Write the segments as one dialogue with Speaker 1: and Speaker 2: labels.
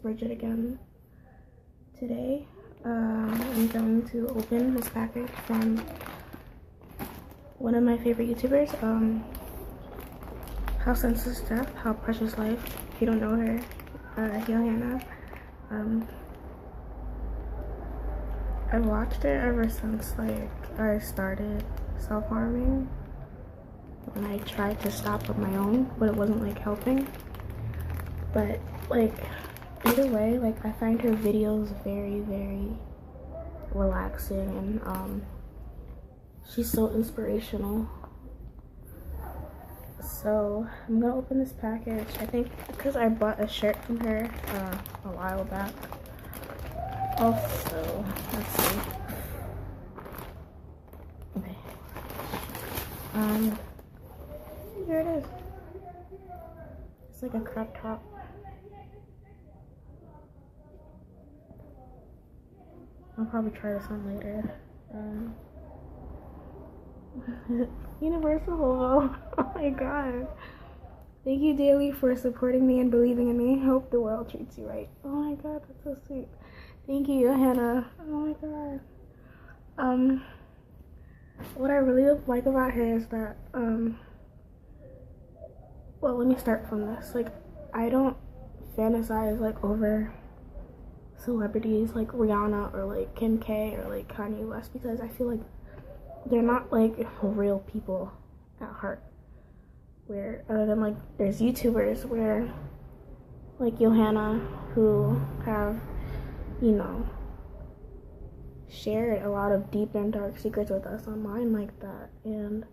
Speaker 1: Bridget again. Today, I'm going to open this package from one of my favorite YouTubers, HOWSENSELESSDEAth, How Precious Life. If you don't know her, Johanna. I've watched it ever since like I started self-harming, when I tried to stop with my own, but it wasn't like helping. But like either way, like I find her videos very, very relaxing, and she's so inspirational. So I'm gonna open this package. I think because I bought a shirt from her a while back. Also, let's see. Okay. Here it is. It's like a crop top. I'll probably try this on later. Universal. Oh my god. Thank you, Daily, for supporting me and believing in me. Hope the world treats you right. Oh my god, that's so sweet. Thank you, Hannah. Oh my god. What I really like about her is that, well, let me start from this. Like, I don't fantasize, like, over celebrities like Rihanna or, like, Kim K or, like, Kanye West, because I feel like they're not, like, real people at heart. Where, other than, like, there's YouTubers where, like, Johanna, who have, you know, shared a lot of deep and dark secrets with us online like that, and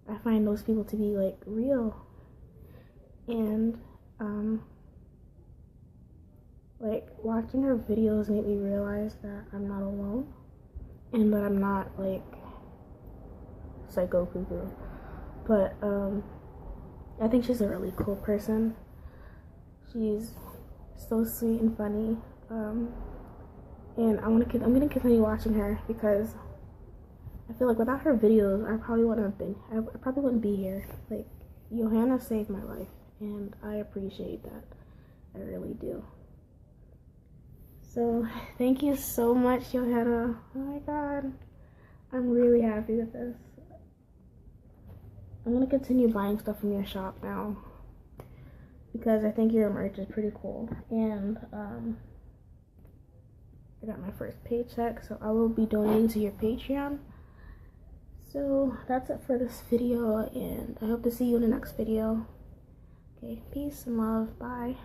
Speaker 1: I find those people to be like real, and like watching her videos made me realize that I'm not alone and that I'm not like psycho cuckoo. But I think she's a really cool person. She's so sweet and funny. And I'm gonna continue watching her, because I feel like without her videos, I probably wouldn't be here. Like, Johanna saved my life, and I appreciate that. I really do. So thank you so much, Johanna. Oh my god, I'm really happy with this. I'm gonna continue buying stuff from your shop now, because I think your merch is pretty cool, and I got my first paycheck, so I will be donating to your Patreon. So that's it for this video, and I hope to see you in the next video. Okay, peace and love. Bye.